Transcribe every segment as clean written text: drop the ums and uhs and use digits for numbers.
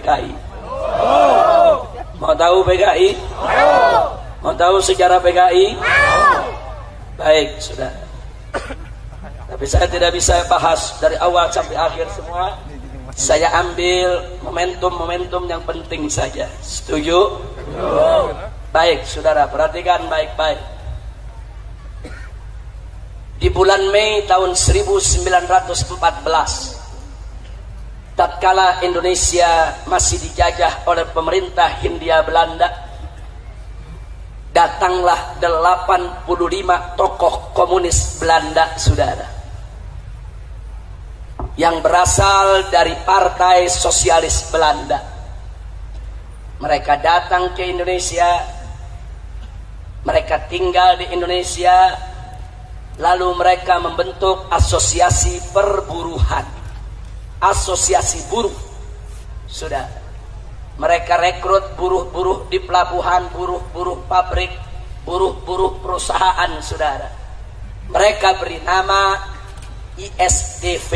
PKI? Mau tahu PKI? Mau tahu sejarah PKI? Baik, sudah. Tapi saya tidak bisa bahas dari awal sampai akhir semua. Saya ambil momentum-momentum yang penting saja. Setuju? Baik, saudara, perhatikan baik-baik. Di bulan Mei tahun 1914, tatkala Indonesia masih dijajah oleh pemerintah Hindia Belanda, datanglah 85 tokoh komunis Belanda, saudara, yang berasal dari Partai Sosialis Belanda. Mereka datang ke Indonesia, mereka tinggal di Indonesia, lalu mereka membentuk asosiasi perburuhan, asosiasi buruh, saudara. Mereka rekrut buruh-buruh di pelabuhan, buruh-buruh pabrik, buruh-buruh perusahaan, saudara. Mereka beri nama ISDV.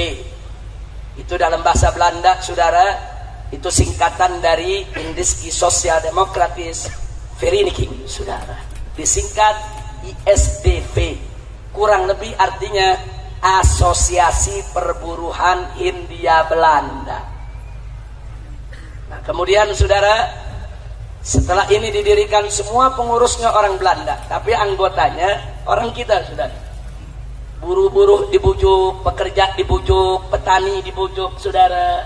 Itu dalam bahasa Belanda, saudara, itu singkatan dari Indiski Sosial-Demokratis Vereniging, saudara. Disingkat ISDV. Kurang lebih artinya Asosiasi Perburuhan Hindia Belanda. Kemudian saudara, setelah ini didirikan, semua pengurusnya orang Belanda, tapi anggotanya orang kita, saudara. Buruh-buruh dibujuk, pekerja dibujuk, petani dibujuk, saudara.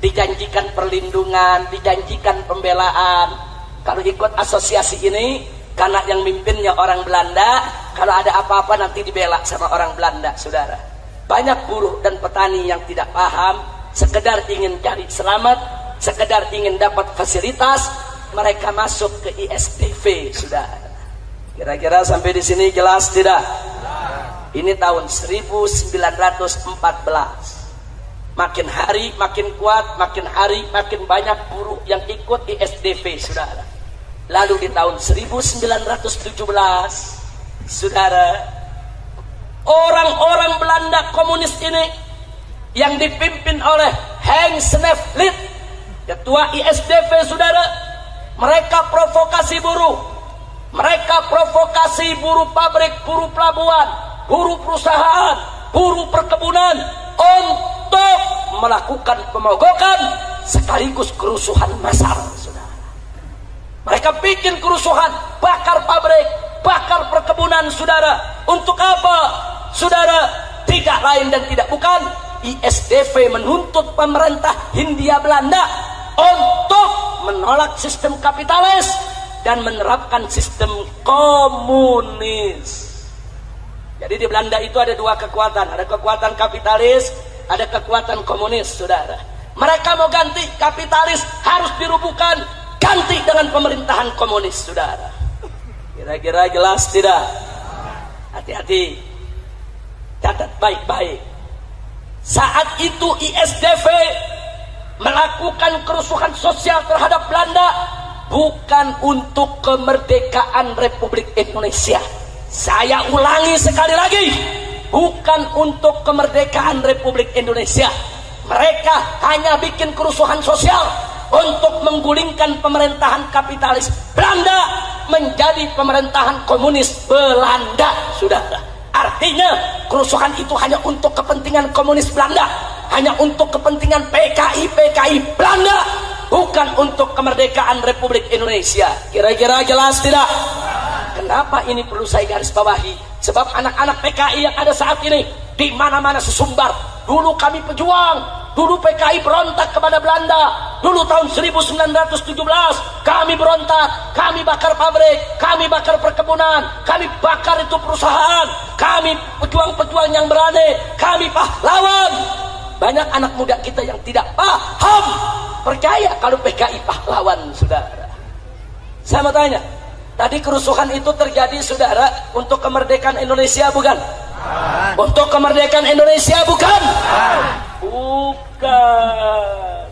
Dijanjikan perlindungan, dijanjikan pembelaan. Kalau ikut asosiasi ini, karena yang mimpinnya orang Belanda, kalau ada apa-apa nanti dibela sama orang Belanda, saudara. Banyak buruh dan petani yang tidak paham, sekedar ingin cari selamat, sekedar ingin dapat fasilitas, mereka masuk ke ISDV, sudah. Kira-kira sampai di sini jelas tidak? Ini tahun 1914. Makin hari makin kuat, makin hari makin banyak buruh yang ikut ISDV, saudara. Lalu di tahun 1917, saudara, orang-orang Belanda komunis ini yang dipimpin oleh Hans Sneflit, ketua ISDV, saudara, mereka provokasi buruh, mereka provokasi buruh pabrik, buruh pelabuhan, buruh perusahaan, buruh perkebunan untuk melakukan pemogokan sekaligus kerusuhan massal, saudara. Mereka bikin kerusuhan, bakar pabrik, bakar perkebunan, saudara. Untuk apa, saudara? Tidak lain dan tidak bukan, ISDV menuntut pemerintah Hindia Belanda untuk menolak sistem kapitalis dan menerapkan sistem komunis. Jadi di Belanda itu ada dua kekuatan, ada kekuatan kapitalis, ada kekuatan komunis, saudara. Mereka mau ganti kapitalis, harus dirubuhkan, ganti dengan pemerintahan komunis, saudara. Kira-kira jelas tidak? Hati-hati, catat baik-baik. Saat itu ISDV melakukan kerusuhan sosial terhadap Belanda bukan untuk kemerdekaan Republik Indonesia. Saya ulangi sekali lagi, bukan untuk kemerdekaan Republik Indonesia. Mereka hanya bikin kerusuhan sosial untuk menggulingkan pemerintahan kapitalis Belanda menjadi pemerintahan komunis Belanda, saudara. Artinya kerusuhan itu hanya untuk kepentingan komunis Belanda, hanya untuk kepentingan PKI Belanda, bukan untuk kemerdekaan Republik Indonesia. Kira-kira jelas tidak? Kenapa ini perlu saya garis bawahi? Sebab anak-anak PKI yang ada saat ini di mana-mana sesumbar. Dulu kami pejuang, dulu PKI berontak kepada Belanda. Dulu tahun 1917 kami berontak, kami bakar pabrik, kami bakar perkebunan, kami bakar itu perusahaan. Kami pejuang-pejuang yang berani, kami pahlawan. Banyak anak muda kita yang tidak paham, percaya kalau PKI pahlawan, saudara. Saya mau tanya, tadi kerusuhan itu terjadi, saudara, untuk kemerdekaan Indonesia bukan? Untuk kemerdekaan Indonesia bukan? Bukan.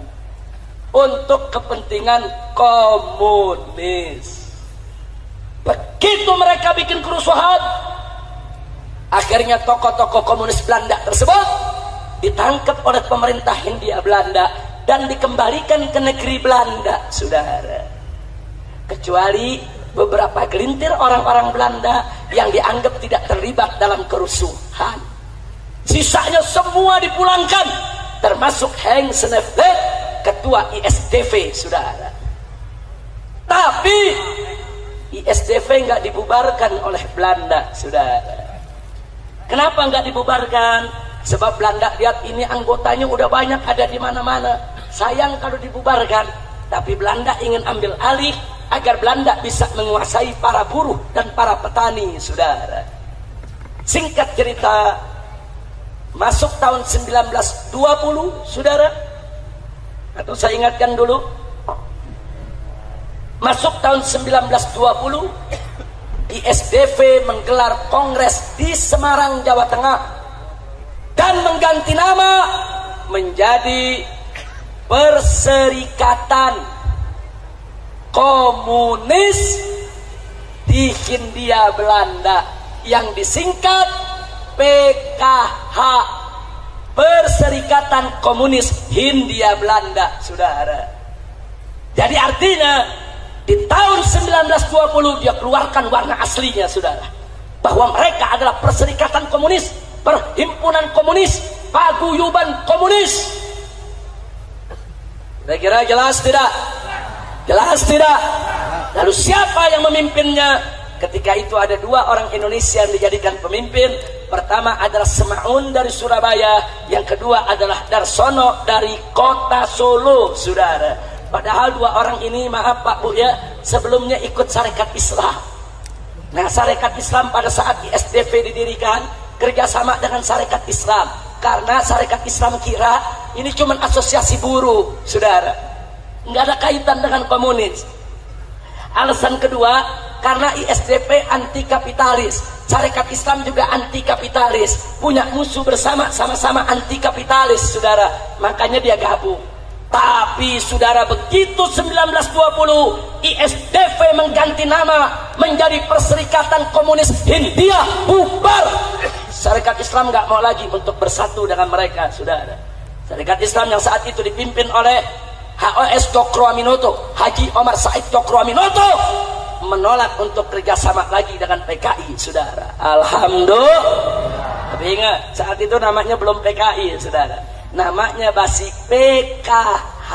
Untuk kepentingan komunis. Begitu mereka bikin kerusuhan, akhirnya tokoh-tokoh komunis Belanda tersebut ditangkap oleh pemerintah Hindia Belanda, dan dikembalikan ke negeri Belanda, saudara. Kecuali beberapa gelintir orang-orang Belanda yang dianggap tidak terlibat dalam kerusuhan. Sisanya semua dipulangkan, termasuk Henk Sneevliet, ketua ISDV, saudara. Tapi ISDV nggak dibubarkan oleh Belanda, saudara. Kenapa nggak dibubarkan? Sebab Belanda lihat ini anggotanya udah banyak ada di mana-mana. Sayang kalau dibubarkan. Tapi Belanda ingin ambil alih agar Belanda bisa menguasai para buruh dan para petani, saudara. Singkat cerita, masuk tahun 1920, saudara. Atau saya ingatkan dulu. Masuk tahun 1920, ISDV menggelar kongres di Semarang, Jawa Tengah, dan mengganti nama menjadi Perserikatan Komunis di Hindia Belanda, yang disingkat PKH, Perserikatan Komunis Hindia Belanda, saudara. Jadi artinya di tahun 1920 dia keluarkan warna aslinya, saudara, bahwa mereka adalah Perserikatan Komunis, Perhimpunan Komunis, Paguyuban Komunis. Kira-kira jelas tidak? Jelas tidak? Lalu siapa yang memimpinnya? Ketika itu ada dua orang Indonesia yang dijadikan pemimpin. Pertama adalah Semaun dari Surabaya, yang kedua adalah Darsono dari kota Solo, saudara. Padahal dua orang ini, maaf Pak Bu ya, sebelumnya ikut Sarekat Islam. Nah, Sarekat Islam pada saat ISDV didirikan kerjasama dengan Sarekat Islam, karena Sarekat Islam kira ini cuma asosiasi buruh, saudara, nggak ada kaitan dengan komunis. Alasan kedua, karena ISDP anti kapitalis, Sarekat Islam juga anti kapitalis, punya musuh bersama, sama-sama anti kapitalis, saudara, makanya dia gabung. Tapi saudara, begitu 1920 ISDV mengganti nama menjadi Perserikatan Komunis Hindia, bubar. Sarekat Islam nggak mau lagi untuk bersatu dengan mereka, saudara. Sarekat Islam yang saat itu dipimpin oleh HOS Cokroaminoto, Haji Omar Said Cokroaminoto, menolak untuk kerjasama lagi dengan PKI, saudara. Alhamdulillah. Tapi ingat, saat itu namanya belum PKI, saudara. Namanya masih PKH.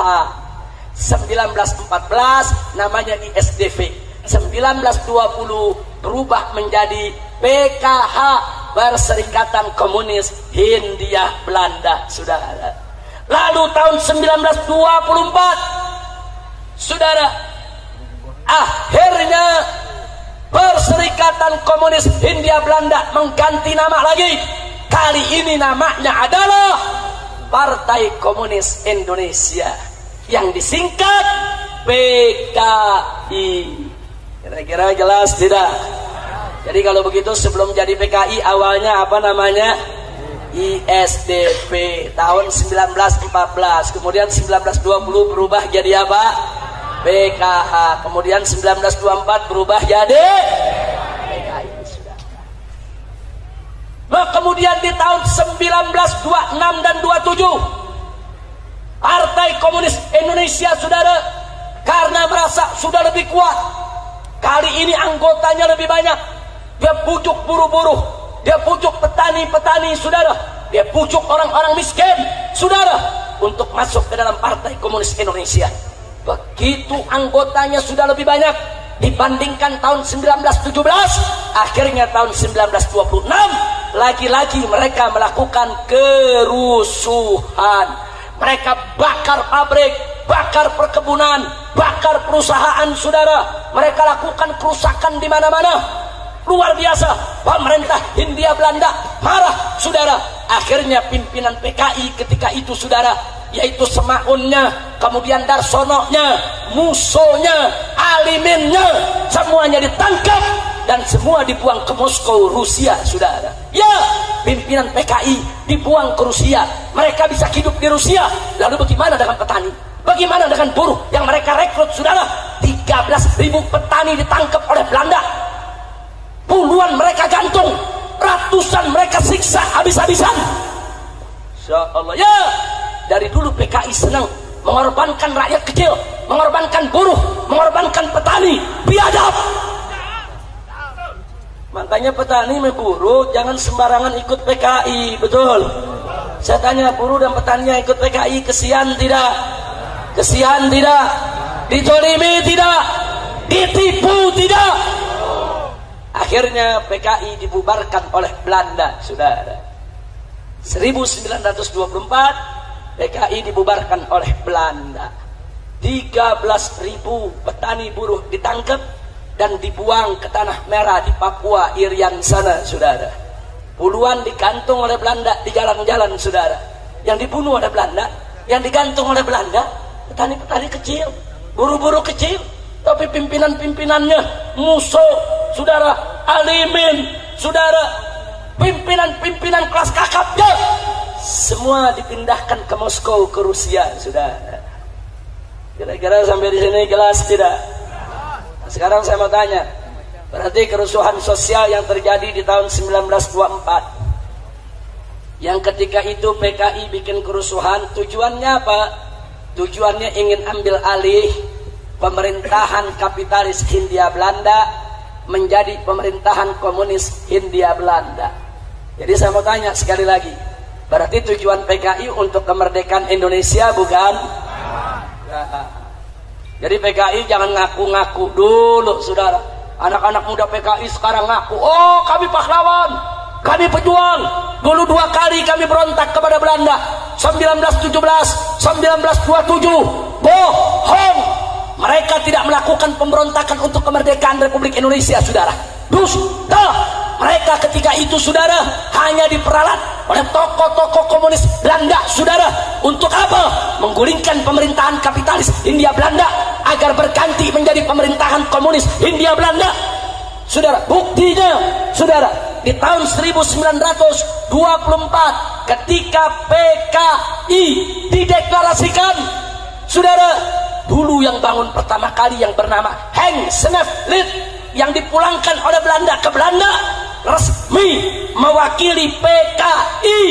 1914 namanya ISDV. 1920 berubah menjadi PKH, Perserikatan Komunis Hindia Belanda, saudara. Lalu tahun 1924, saudara, akhirnya Perserikatan Komunis Hindia Belanda mengganti nama lagi. Kali ini namanya adalah Partai Komunis Indonesia, yang disingkat PKI. Kira-kira jelas tidak? Jadi kalau begitu sebelum jadi PKI awalnya apa namanya? ISDP tahun 1914, kemudian 1920 berubah jadi apa? PKH, kemudian 1924 berubah jadi PKI. Nah, kemudian di tahun 1926 dan 27 Partai Komunis Indonesia, saudara, karena merasa sudah lebih kuat, kali ini anggotanya lebih banyak, dia pujuk buruh-buruh, dia pujuk petani-petani, saudara, dia pujuk orang-orang miskin, saudara, untuk masuk ke dalam Partai Komunis Indonesia. Begitu anggotanya sudah lebih banyak dibandingkan tahun 1917, akhirnya tahun 1926 lagi-lagi mereka melakukan kerusuhan. Mereka bakar pabrik, bakar perkebunan, bakar perusahaan, saudara. Mereka lakukan kerusakan di mana-mana. Luar biasa. Pemerintah Hindia Belanda marah, saudara. Akhirnya pimpinan PKI ketika itu, saudara, yaitu Semaunnya, kemudian Darsononya, Musonya, Aliminnya, semuanya ditangkap dan semua dibuang ke Moskow, Rusia, saudara. Ya, pimpinan PKI dibuang ke Rusia. Mereka bisa hidup di Rusia. Lalu bagaimana dengan petani? Bagaimana dengan buruh yang mereka rekrut, saudara? 13.000 petani ditangkap oleh Belanda. Puluhan mereka gantung, ratusan mereka siksa habis-habisan. Insya Allah. Ya, dari dulu PKI senang mengorbankan rakyat kecil, mengorbankan buruh, mengorbankan petani, biadab. Makanya petani sama buruh jangan sembarangan ikut PKI, betul? Saya tanya, buruh dan petani yang ikut PKI kesian tidak? Kesian tidak? Ditolimi tidak? Ditipu tidak? Akhirnya PKI dibubarkan oleh Belanda, saudara. 1924 PKI dibubarkan oleh Belanda. 13.000 petani buruh ditangkap dan dibuang ke tanah merah di Papua Irian sana, saudara. Puluhan digantung oleh Belanda di jalan-jalan, saudara. Yang dibunuh oleh Belanda, yang digantung oleh Belanda, petani-petani kecil, buruh-buruh kecil, tapi pimpinan-pimpinannya musuh, saudara, alimin, saudara, pimpinan-pimpinan kelas kakapnya semua dipindahkan ke Moskow, ke Rusia, saudara. Kira-kira sampai di sini jelas tidak? Sekarang saya mau tanya, berarti kerusuhan sosial yang terjadi di tahun 1924, yang ketika itu PKI bikin kerusuhan, tujuannya apa? Tujuannya ingin ambil alih pemerintahan kapitalis Hindia Belanda menjadi pemerintahan komunis Hindia Belanda. Jadi saya mau tanya sekali lagi, berarti tujuan PKI untuk kemerdekaan Indonesia, bukan? Jadi PKI jangan ngaku-ngaku dulu, saudara. Anak-anak muda PKI sekarang ngaku, oh kami pahlawan, kami pejuang. Dulu 2 kali kami berontak kepada Belanda, 1917, 1927. Bohong. Mereka tidak melakukan pemberontakan untuk kemerdekaan Republik Indonesia, saudara. Dusta. Mereka ketika itu, saudara, hanya diperalat oleh tokoh-tokoh komunis Belanda, saudara. Untuk apa? Menggulingkan pemerintahan kapitalis Hindia Belanda agar berganti menjadi pemerintahan komunis Hindia Belanda. Saudara, buktinya, saudara, di tahun 1924 ketika PKI dideklarasikan, saudara, dulu yang bangun pertama kali yang bernama Henk Sneevliet yang dipulangkan oleh Belanda ke Belanda resmi mewakili PKI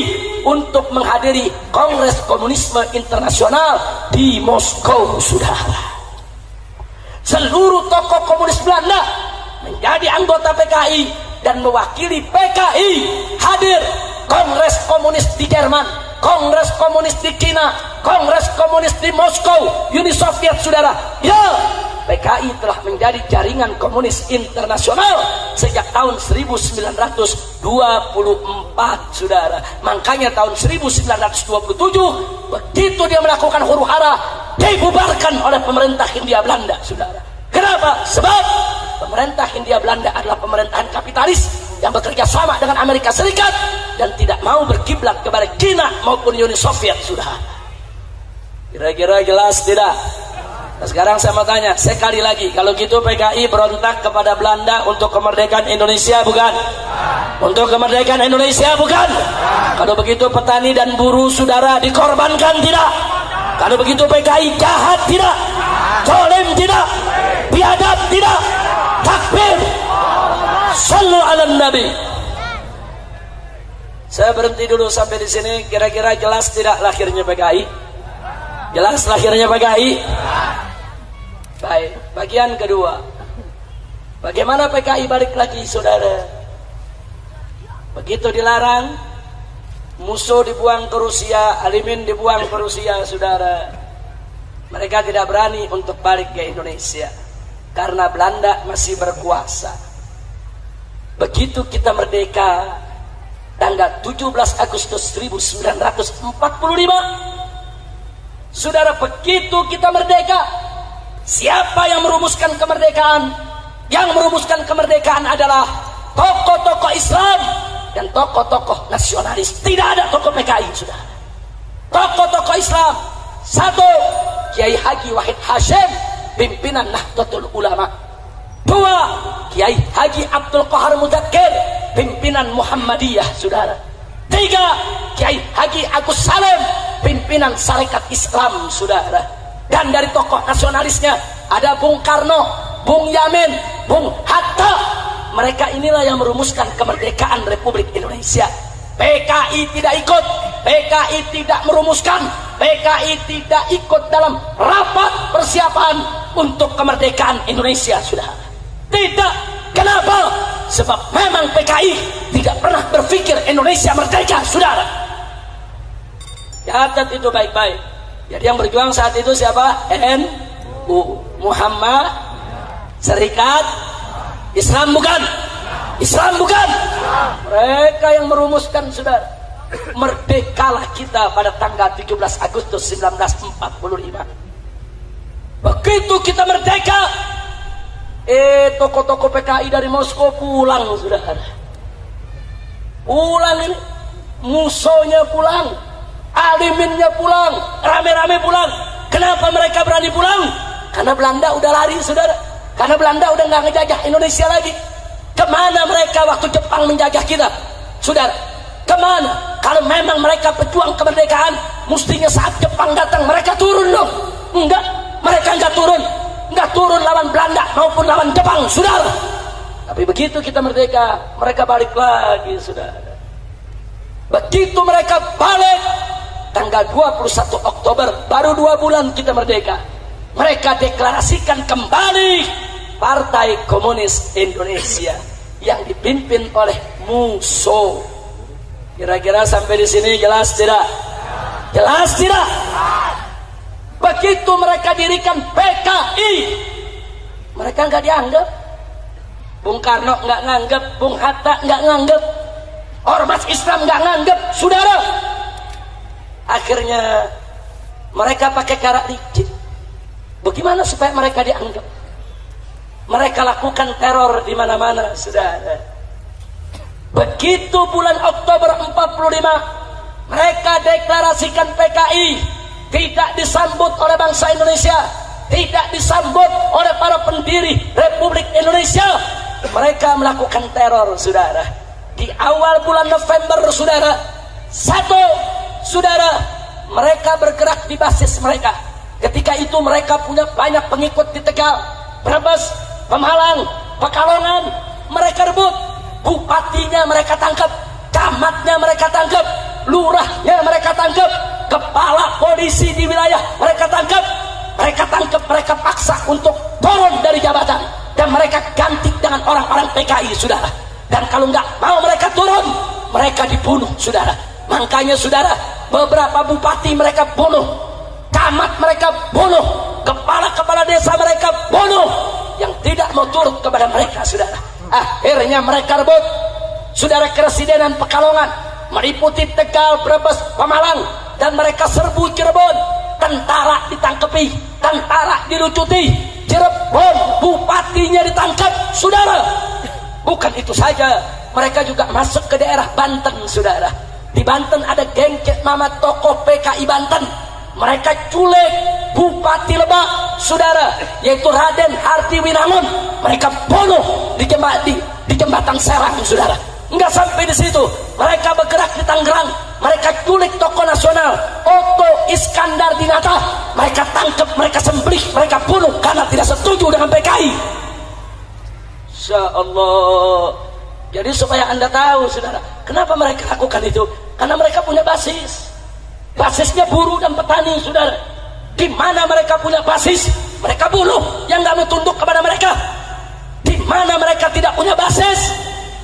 untuk menghadiri Kongres Komunisme Internasional di Moskow, saudara. Seluruh tokoh komunis Belanda menjadi anggota PKI dan mewakili PKI hadir Kongres Komunis di Jerman, Kongres Komunis di China, Kongres Komunis di Moskow, Uni Soviet, saudara. Ya, PKI telah menjadi jaringan komunis internasional sejak tahun 1924, saudara. Makanya tahun 1927 begitu dia melakukan huru-hara, dibubarkan oleh pemerintah Hindia Belanda, saudara. Kenapa? Sebab pemerintah Hindia Belanda adalah pemerintahan kapitalis yang bekerja sama dengan Amerika Serikat dan tidak mau berkiblat kepada China maupun Uni Soviet, saudara. Kira-kira jelas tidak? Nah, sekarang saya mau tanya sekali lagi, kalau gitu PKI berontak kepada Belanda untuk kemerdekaan Indonesia, bukan? Untuk kemerdekaan Indonesia, bukan? Kalau begitu petani dan buruh, saudara, dikorbankan tidak? Kalau begitu PKI jahat tidak? Zalim tidak? Biadab tidak? Takbir! Sallu ala Nabi. Saya berhenti dulu sampai di sini. Kira-kira jelas tidak lahirnya PKI? Jelas lahirnya PKI? Baik, bagian kedua. Bagaimana PKI balik lagi, saudara? Begitu dilarang, musuh dibuang ke Rusia, alimin dibuang ke Rusia, saudara. Mereka tidak berani untuk balik ke Indonesia karena Belanda masih berkuasa. Begitu kita merdeka tanggal 17 Agustus 1945, saudara, begitu kita merdeka, siapa yang merumuskan kemerdekaan? Yang merumuskan kemerdekaan adalah tokoh-tokoh Islam dan tokoh-tokoh nasionalis. Tidak ada tokoh PKI, saudara. Tokoh-tokoh Islam, satu, Kiai Haji Wahid Hashim, pimpinan Nahdlatul Ulama. Dua, Kiai Haji Abdul Qahar Mudzakkir, pimpinan Muhammadiyah, saudara. Tiga, Kiai Haji Agus Salim, pimpinan Sarekat Islam, saudara. Dan dari tokoh nasionalisnya ada Bung Karno, Bung Yamin, Bung Hatta. Mereka inilah yang merumuskan kemerdekaan Republik Indonesia. PKI tidak ikut, PKI tidak merumuskan, PKI tidak ikut dalam rapat persiapan untuk kemerdekaan Indonesia, saudara. Tidak. Kenapa? Sebab memang PKI tidak pernah berpikir Indonesia merdeka, saudara. Catat itu baik-baik. Jadi yang berjuang saat itu siapa? NU, Muhammad Serikat Islam, bukan? Islam bukan? Mereka yang merumuskan, saudara. Merdekalah kita pada tanggal 17 Agustus 1945. Begitu kita merdeka, tokoh-tokoh PKI dari Moskow pulang, saudara. Pulang ini, musuhnya pulang, aliminnya pulang, rame-rame pulang. Kenapa mereka berani pulang? Karena Belanda udah lari, saudara. Karena Belanda udah nggak ngejajah Indonesia lagi. Kemana mereka waktu Jepang menjajah kita, saudara? Kemana? Kalau memang mereka pejuang kemerdekaan, mestinya saat Jepang datang mereka turun dong. Enggak, mereka enggak turun. Enggak turun lawan Belanda maupun lawan Jepang, saudara. Tapi begitu kita merdeka, mereka balik lagi, saudara. Begitu mereka balik, tanggal 21 Oktober, baru 2 bulan kita merdeka, mereka deklarasikan kembali Partai Komunis Indonesia yang dipimpin oleh Musso. Kira-kira sampai di sini jelas tidak? Jelas tidak? Begitu mereka dirikan PKI, mereka nggak dianggap. Bung Karno nggak nganggap, Bung Hatta nggak nganggap, ormas Islam nggak nganggap, saudara. Akhirnya mereka pakai cara licik. Bagaimana supaya mereka dianggap? Mereka lakukan teror di mana-mana, saudara. Begitu bulan Oktober 45, mereka deklarasikan PKI, tidak disambut oleh bangsa Indonesia, tidak disambut oleh para pendiri Republik Indonesia. Mereka melakukan teror, saudara. Di awal bulan November, saudara, saudara, mereka bergerak di basis mereka. Ketika itu mereka punya banyak pengikut di Tegal, Brebes, Pemalang, Pekalongan. Mereka rebut. Bupatinya mereka tangkap, camatnya mereka tangkap, lurahnya mereka tangkap, kepala polisi di wilayah mereka tangkap, mereka paksa untuk turun dari jabatan, dan mereka ganti dengan orang-orang PKI, saudara. Dan kalau nggak mau mereka turun, mereka dibunuh, saudara. Makanya, saudara, beberapa bupati mereka bunuh, camat mereka bunuh, kepala desa mereka bunuh, yang tidak mau turut kepada mereka, saudara. Akhirnya mereka rebut, saudara, Keresidenan Pekalongan, meliputi Tegal, Brebes, Pemalang, dan mereka serbu Cirebon. Tentara ditangkepi, tentara dilucuti, Cirebon bupatinya ditangkap, saudara. Bukan itu saja, mereka juga masuk ke daerah Banten, saudara. Di Banten ada geng Cek Mama tokoh PKI Banten. Mereka culik Bupati Lebak, saudara, yaitu Raden Harti Winangun. Mereka bunuh di jembatan Serang, saudara. Enggak sampai di situ, mereka bergerak di Tangerang. Mereka culik tokoh nasional Otto Iskandar Dinata. Mereka tangkap, mereka sembelih, mereka bunuh karena tidak setuju dengan PKI. Insya Allah. Jadi supaya anda tahu, saudara, kenapa mereka lakukan itu? Karena mereka punya basis. Basisnya buruh dan petani, saudara. Di mana mereka punya basis, mereka bunuh yang nggak mau tunduk kepada mereka. Di mana mereka tidak punya basis,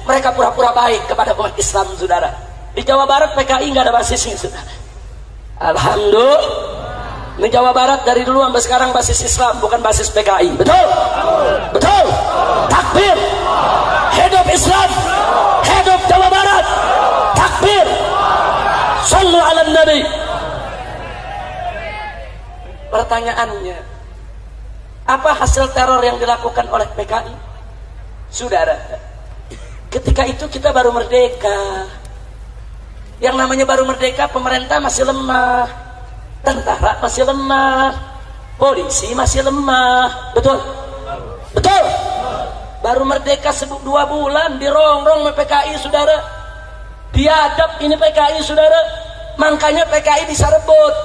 mereka pura-pura baik kepada umat Islam, saudara. Di Jawa Barat PKI nggak ada basisnya, saudara. Alhamdulillah. Di Jawa Barat dari dulu sampai sekarang basis Islam, bukan basis PKI. Betul? Betul? Takbir. Hidup Islam. Hidup Jawa Barat. Takbir. Sallu ala Nabi. Pertanyaannya, apa hasil teror yang dilakukan oleh PKI? Saudara, ketika itu kita baru merdeka. Yang namanya baru merdeka, pemerintah masih lemah, tentara masih lemah, polisi masih lemah. Betul? Betul? Baru merdeka 2 bulan dirongrong sama PKI, saudara. Biadab ini PKI, saudara. Makanya PKI bisa rebut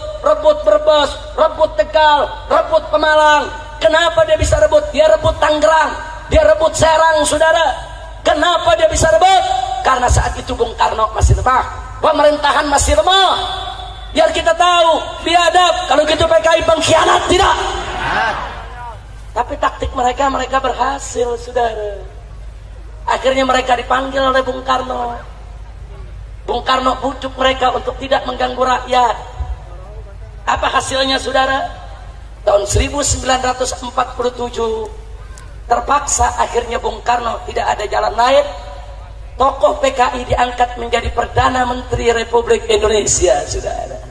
Brebes, rebut Tegal, rebut Pemalang. Kenapa dia bisa rebut? Dia rebut Tangerang, dia rebut Serang, saudara. Kenapa dia bisa rebut? Karena saat itu Bung Karno masih lemah, pemerintahan masih lemah. Biar kita tahu, biadab. Kalau gitu PKI pengkhianat, tidak. Tapi taktik mereka berhasil, saudara. Akhirnya mereka dipanggil oleh Bung Karno. Bung Karno bujuk mereka untuk tidak mengganggu rakyat. Apa hasilnya, saudara? Tahun 1947 terpaksa akhirnya Bung Karno, tidak ada jalan lain. Tokoh PKI diangkat menjadi Perdana Menteri Republik Indonesia, saudara.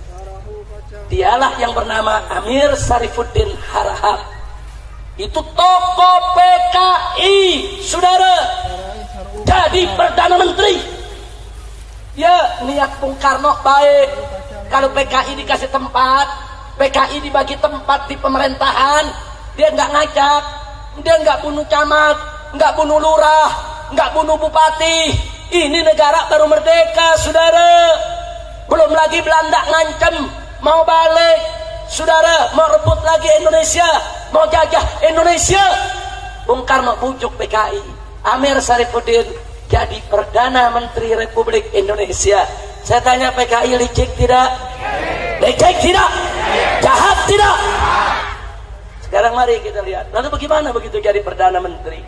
Dialah yang bernama Amir Syarifuddin Harahap. Itu tokoh PKI, saudara, jadi Perdana Menteri. Ya, niat Bung Karno baik. Kalau PKI dikasih tempat, PKI dibagi tempat di pemerintahan, dia nggak ngajak, dia nggak bunuh camat, nggak bunuh lurah, nggak bunuh bupati. Ini negara baru merdeka, saudara. Belum lagi Belanda ngancem mau balik, saudara, mau rebut lagi Indonesia, mau jajah Indonesia. Bung Karno bujuk PKI, Amir Syarifuddin jadi Perdana Menteri Republik Indonesia. Saya tanya, PKI licik tidak? Licik tidak? Jahat tidak? Sekarang mari kita lihat. Lalu bagaimana begitu jadi Perdana Menteri?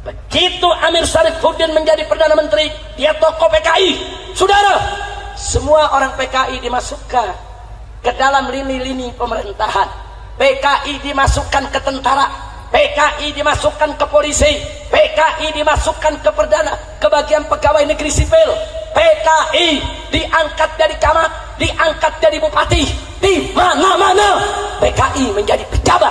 Begitu Amir Syarifuddin menjadi Perdana Menteri, dia tokoh PKI. Saudara, semua orang PKI dimasukkan ke dalam lini-lini pemerintahan. PKI dimasukkan ke tentara, PKI dimasukkan ke polisi, PKI dimasukkan ke bagian pegawai negeri sipil. PKI diangkat dari camat, diangkat dari bupati, di mana-mana PKI menjadi pejabat.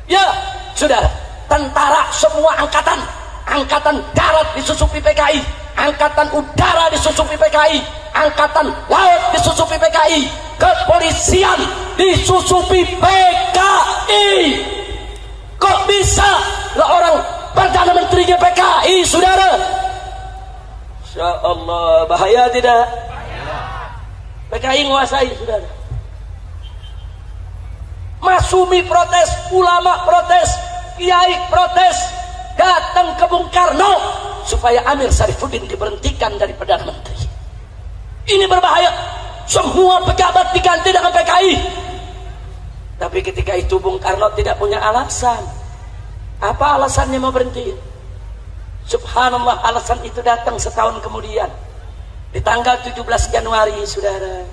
Ya, saudara, tentara semua angkatan darat disusupi PKI, angkatan udara disusupi PKI, angkatan laut disusupi PKI, kepolisian disusupi PKI. Kok bisa lah orang Perdana Menterinya PKI, saudara? Insya Allah, bahaya tidak? PKI nguasai, saudara. Masumi protes, ulama protes, kiai protes, datang ke Bung Karno supaya Amir Syarifuddin diberhentikan dari Perdana Menteri. Ini berbahaya. Semua pejabat diganti dengan PKI. Tapi ketika itu Bung Karno tidak punya alasan. Apa alasannya mau berhenti? Subhanallah, alasan itu datang setahun kemudian. Di tanggal 17 Januari, saudara,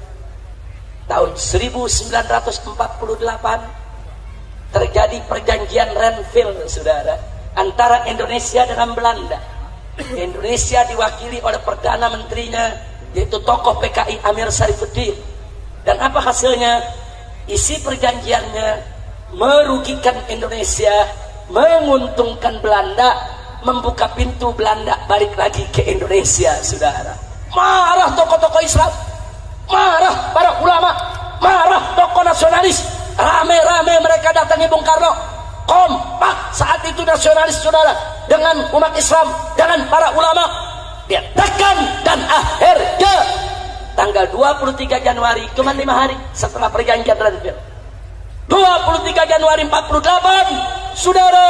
tahun 1948 terjadi perjanjian Renville, saudara, antara Indonesia dengan Belanda. Indonesia diwakili oleh Perdana Menterinya, yaitu tokoh PKI Amir Syarifuddin. Dan apa hasilnya? Isi perjanjiannya merugikan Indonesia, menguntungkan Belanda, membuka pintu Belanda balik lagi ke Indonesia, saudara. Marah tokoh-tokoh Islam, marah para ulama, marah tokoh nasionalis. Rame-rame mereka datangi Bung Karno. Kompak saat itu nasionalis, saudara, dengan umat Islam, dengan para ulama. Dia tekan, dan akhirnya tanggal 23 Januari, cuma 5 hari setelah perjanjian Renville, 23 Januari 48, saudara,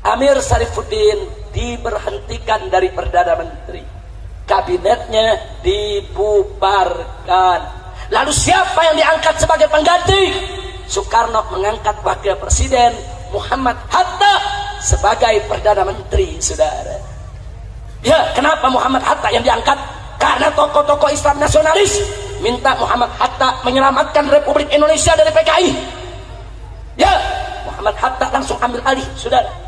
Amir Syarifuddin diberhentikan dari Perdana Menteri. Kabinetnya dibubarkan. Lalu siapa yang diangkat sebagai pengganti? Soekarno mengangkat Wakil Presiden Muhammad Hatta sebagai Perdana Menteri, saudara. Ya, kenapa Muhammad Hatta yang diangkat? Karena tokoh-tokoh Islam nasionalis minta Muhammad Hatta menyelamatkan Republik Indonesia dari PKI. Ya, Muhammad Hatta langsung ambil alih, saudara.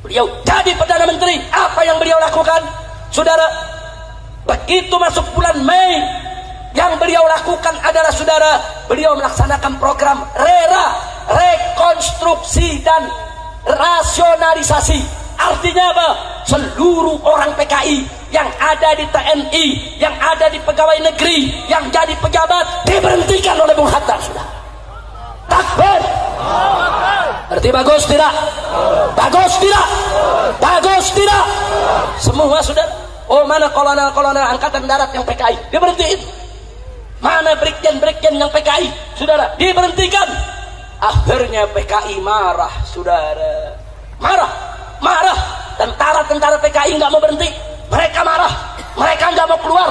Beliau jadi Perdana Menteri. Apa yang beliau lakukan, saudara? Begitu masuk bulan Mei, yang beliau lakukan adalah, saudara, beliau melaksanakan program RERA, rekonstruksi dan rasionalisasi. Artinya apa? Seluruh orang PKI yang ada di TNI, yang ada di pegawai negeri, yang jadi pejabat diberhentikan oleh Bung Hatta, saudara. Takbir. Berarti bagus tidak? Bagus tidak? Bagus tidak? Semua, saudara. Oh, mana kolonel-kolonel angkatan darat yang PKI? Diberhentiin. Mana brigjen-brigjen yang PKI? Saudara, diberhentikan. Akhirnya PKI marah, saudara. Marah. Tentara-tentara PKI nggak mau berhenti. Mereka marah. Mereka nggak mau keluar.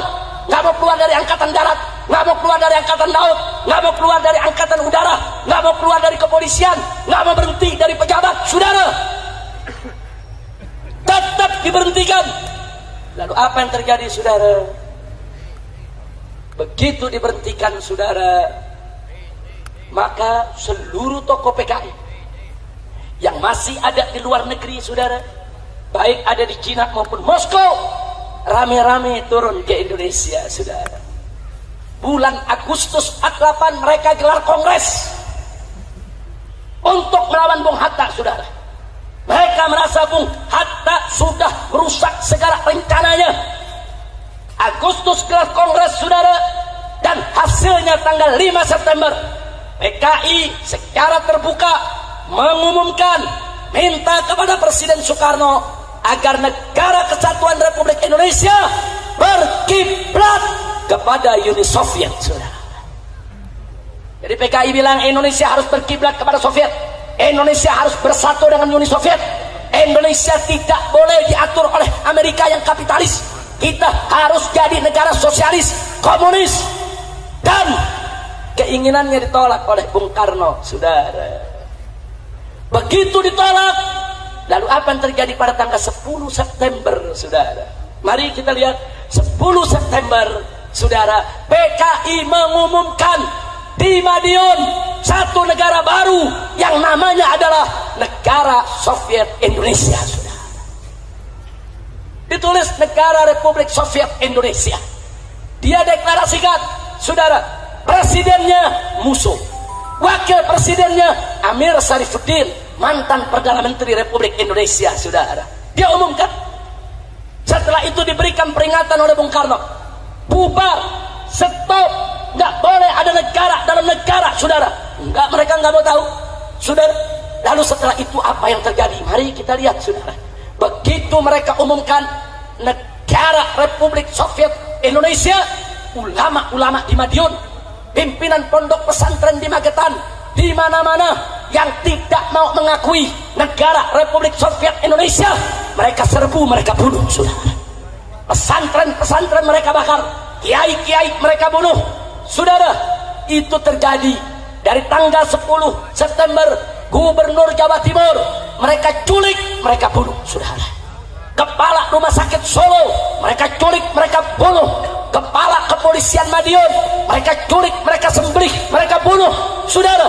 nggak mau keluar dari angkatan darat, nggak mau keluar dari angkatan laut, nggak mau keluar dari angkatan udara, nggak mau keluar dari kepolisian, nggak mau berhenti dari pejabat, saudara. Tetap diberhentikan. Lalu apa yang terjadi, saudara? Begitu diberhentikan, saudara, maka seluruh tokoh PKI yang masih ada di luar negeri, saudara, baik ada di Cina maupun Moskow, rame-rame turun ke Indonesia, saudara. Bulan Agustus 48 mereka gelar kongres untuk melawan Bung Hatta, saudara. Mereka merasa Bung Hatta sudah merusak segala rencananya. Agustus gelar kongres, saudara, dan hasilnya tanggal 5 September PKI secara terbuka mengumumkan, minta kepada Presiden Soekarno agar negara kesatuan Republik Indonesia berkiblat kepada Uni Soviet, saudara. Jadi PKI bilang Indonesia harus berkiblat kepada Soviet, Indonesia harus bersatu dengan Uni Soviet, Indonesia tidak boleh diatur oleh Amerika yang kapitalis, kita harus jadi negara sosialis, komunis. Dan keinginannya ditolak oleh Bung Karno, saudara. Begitu ditolak, lalu apa yang terjadi pada tanggal 10 September, saudara? Mari kita lihat 10 September, saudara, PKI mengumumkan di Madiun satu negara baru yang namanya adalah Negara Soviet Indonesia, saudara. Ditulis Negara Republik Soviet Indonesia. Dia deklarasikan, saudara, presidennya musuh, wakil presidennya Amir Sarifuddin, mantan Perdana Menteri Republik Indonesia, saudara. Dia umumkan. Setelah itu diberikan peringatan oleh Bung Karno, bubar, stop, nggak boleh ada negara dalam negara, saudara. Nggak, mereka nggak mau tahu, saudara. Lalu setelah itu apa yang terjadi? Mari kita lihat, saudara. Begitu mereka umumkan Negara Republik Soviet Indonesia, ulama-ulama di Madiun, pimpinan pondok pesantren di Magetan, di mana-mana yang tidak mau mengakui Negara Republik Soviet Indonesia, mereka serbu, mereka bunuh, saudara. Pesantren-pesantren mereka bakar, kiai-kiai mereka bunuh, saudara. Itu terjadi dari tanggal 10 September. Gubernur Jawa Timur mereka culik, mereka bunuh, saudara. Kepala Rumah Sakit Solo mereka culik, mereka bunuh. Kepala Kepolisian Madiun mereka culik, mereka sembelih, mereka bunuh, saudara.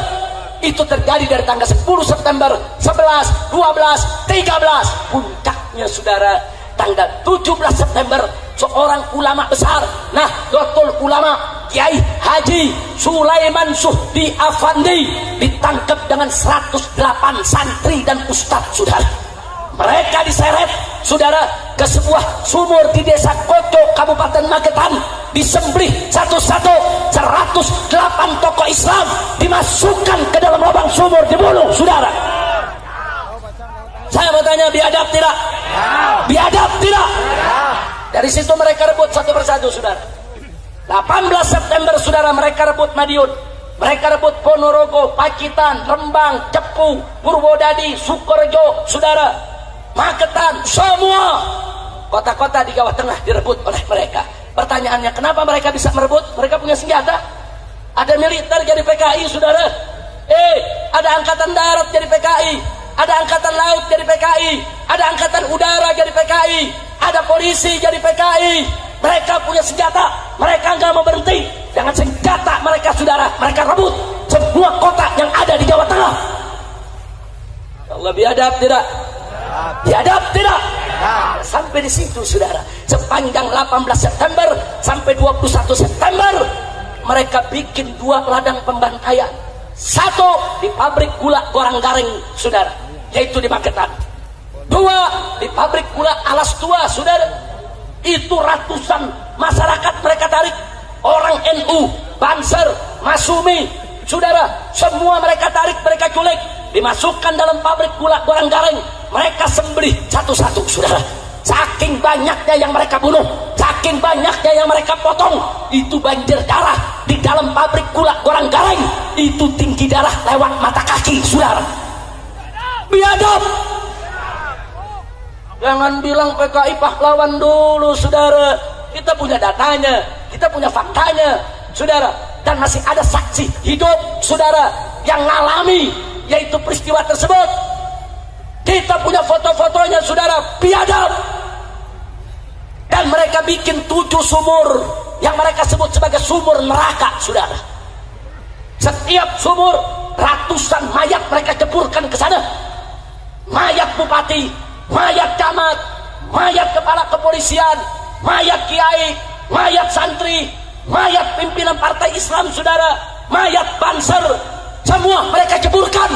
Itu terjadi dari tanggal 10 September, 11, 12, 13. Puncaknya, saudara, tanggal 17 September seorang ulama besar, Nahdlatul Ulama, Kiai Haji Sulaiman Suhdi Afandi, ditangkap dengan 108 santri dan ustadz, saudara. Mereka diseret, saudara, ke sebuah sumur di desa Koco, Kabupaten Magetan, disembelih satu-satu. 108 tokoh Islam dimasukkan ke dalam lubang sumur, dibunuh, saudara. Saya bertanya, biadab tidak? Biadab tidak? Dari situ mereka rebut satu persatu, saudara. 18 September, saudara, mereka rebut Madiun, mereka rebut Ponorogo, Pacitan, Rembang, Cepu, Purwodadi, Sukorejo, saudara, Magetan, semua kota-kota di Jawa Tengah direbut oleh mereka. Pertanyaannya, kenapa mereka bisa merebut? Mereka punya senjata, ada militer jadi PKI, saudara. Ada angkatan darat jadi PKI, ada angkatan laut jadi PKI, ada angkatan udara jadi PKI, ada polisi jadi PKI. Mereka punya senjata, mereka nggak mau berhenti. Dengan senjata mereka, saudara, mereka rebut semua kota yang ada di Jawa Tengah. Allah, biadab tidak? Biadab tidak? Sampai di situ, saudara. Sepanjang 18 September sampai 21 September mereka bikin 2 ladang pembantaian. Satu di pabrik gula Gorang Garing, saudara, yaitu di Magetan. 2 di pabrik gula Alas Tua, saudara. Itu ratusan masyarakat mereka tarik, orang NU, Banser, Masumi, saudara, semua mereka tarik, mereka culik, dimasukkan dalam pabrik gula Gorang Garing. Mereka sembelih satu-satu, saudara. Saking banyaknya yang mereka bunuh, saking banyaknya yang mereka potong, itu banjir darah di dalam pabrik gula Gorang Garing. Itu tinggi darah lewat mata kaki, saudara. Biadab. Jangan bilang PKI pahlawan dulu, saudara. Kita punya datanya, kita punya faktanya, saudara, dan masih ada saksi hidup, saudara, yang ngalami yaitu peristiwa tersebut. Kita punya foto-fotonya, saudara, biadab. Dan mereka bikin 7 sumur yang mereka sebut sebagai sumur neraka, saudara. Setiap sumur ratusan mayat mereka ceburkan ke sana. Mayat bupati, mayat camat, mayat kepala kepolisian, mayat kiai, mayat santri, mayat pimpinan partai Islam, saudara, mayat banser, semua mereka ceburkan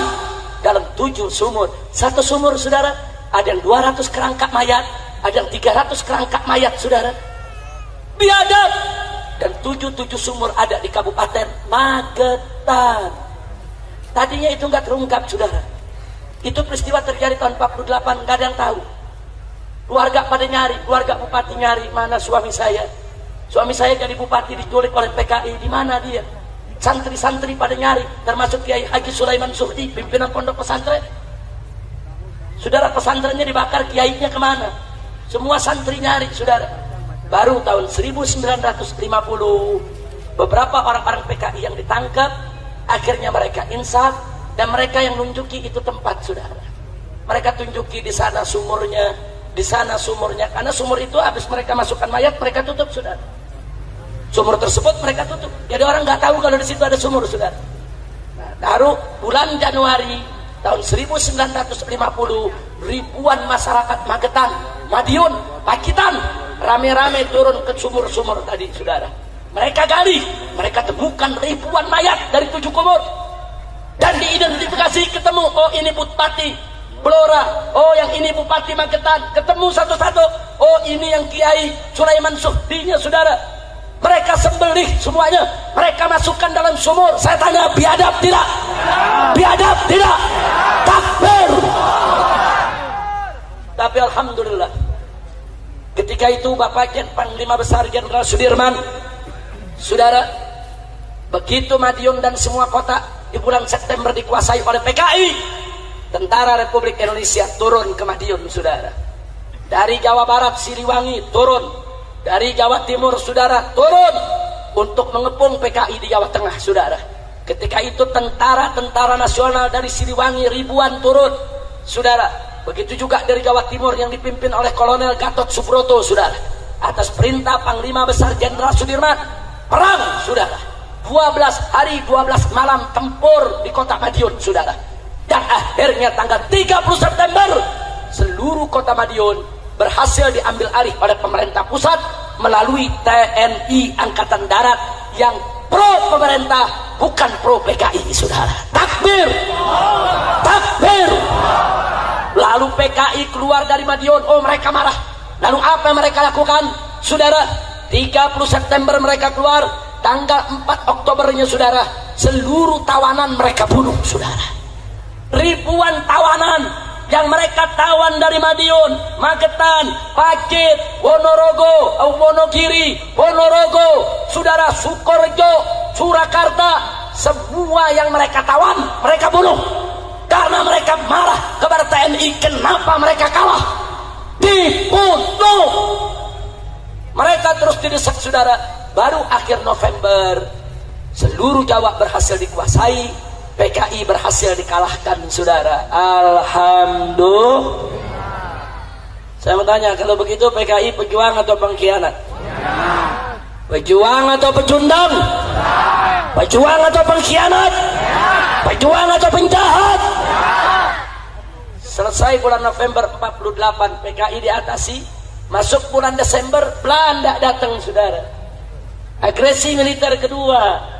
dalam 7 sumur. Satu sumur, saudara, ada yang 200 kerangka mayat, ada yang 300 kerangka mayat, saudara. Biadab. Dan 7 sumur ada di Kabupaten Magetan. Tadinya itu nggak terungkap, saudara. Itu peristiwa terjadi tahun 48, nggak ada yang tahu. Keluarga pada nyari, keluarga bupati nyari, mana suami saya? Suami saya jadi bupati diculik oleh PKI, di mana dia? Santri-santri pada nyari, termasuk Kiai Haji Sulaiman Suhdi, pimpinan pondok pesantren. Saudara, pesantrennya dibakar, kiainya kemana? Semua santri nyari, saudara. Baru tahun 1950 beberapa orang-orang PKI yang ditangkap, akhirnya mereka insaf dan mereka yang nunjuki itu tempat, saudara. Mereka tunjuki di sana sumurnya, di sana sumurnya, karena sumur itu habis mereka masukkan mayat mereka tutup, saudara. Sumur tersebut mereka tutup, jadi orang nggak tahu kalau di situ ada sumur, saudara. Nah, baru bulan Januari tahun 1950 ribuan masyarakat Magetan, Madiun, Pacitan rame-rame turun ke sumur-sumur tadi, saudara. Mereka gali, mereka temukan ribuan mayat dari 7 kubur dan diidentifikasi, ketemu, oh ini Bupati Blora, oh yang ini Bupati Magetan, ketemu satu-satu, oh ini yang Kiai Sulaiman Suhdinya, saudara. Mereka sembelih semuanya, mereka masukkan dalam sumur. Saya tanya, biadab tidak? Biadab tidak? Takbir. Tapi alhamdulillah, ketika itu Bapak Panglima Besar Jenderal Sudirman, saudara, begitu Madiun dan semua kota di bulan September dikuasai oleh PKI, Tentara Republik Indonesia turun ke Madiun, saudara. Dari Jawa Barat Siliwangi turun, dari Jawa Timur, saudara, turun untuk mengepung PKI di Jawa Tengah, saudara. Ketika itu tentara nasional dari Siliwangi ribuan turun, saudara. Begitu juga dari Jawa Timur yang dipimpin oleh Kolonel Gatot Subroto, saudara. Atas perintah Panglima Besar Jenderal Sudirman, perang, saudara. 12 hari 12 malam tempur di kota Madiun, saudara. Dan akhirnya tanggal 30 September seluruh kota Madiun berhasil diambil alih oleh pemerintah pusat melalui TNI Angkatan Darat yang pro pemerintah, bukan pro PKI, saudara. Takbir. Takbir. Lalu PKI keluar dari Madiun, oh mereka marah. Lalu apa yang mereka lakukan, saudara? 30 September mereka keluar, tanggal 4 Oktobernya, saudara, seluruh tawanan mereka bunuh, saudara. Ribuan tawanan yang mereka tawan dari Madiun, Magetan, Pacit, Wonorogo, Wonogiri, Ponorogo, saudara, Sukorejo, Surakarta, semua yang mereka tawan mereka bunuh. Karena mereka marah kepada TNI, kenapa mereka kalah? Dibunuh. Mereka terus didesak, saudara. Baru akhir November seluruh Jawa berhasil dikuasai, PKI berhasil dikalahkan, saudara. Alhamdulillah. Saya mau tanya, kalau begitu PKI pejuang atau pengkhianat? Pejuang atau pecundang? Pejuang atau pengkhianat? Pejuang atau penjahat? Selesai bulan November 48, PKI diatasi. Masuk bulan Desember, Belanda datang, saudara. Agresi militer kedua.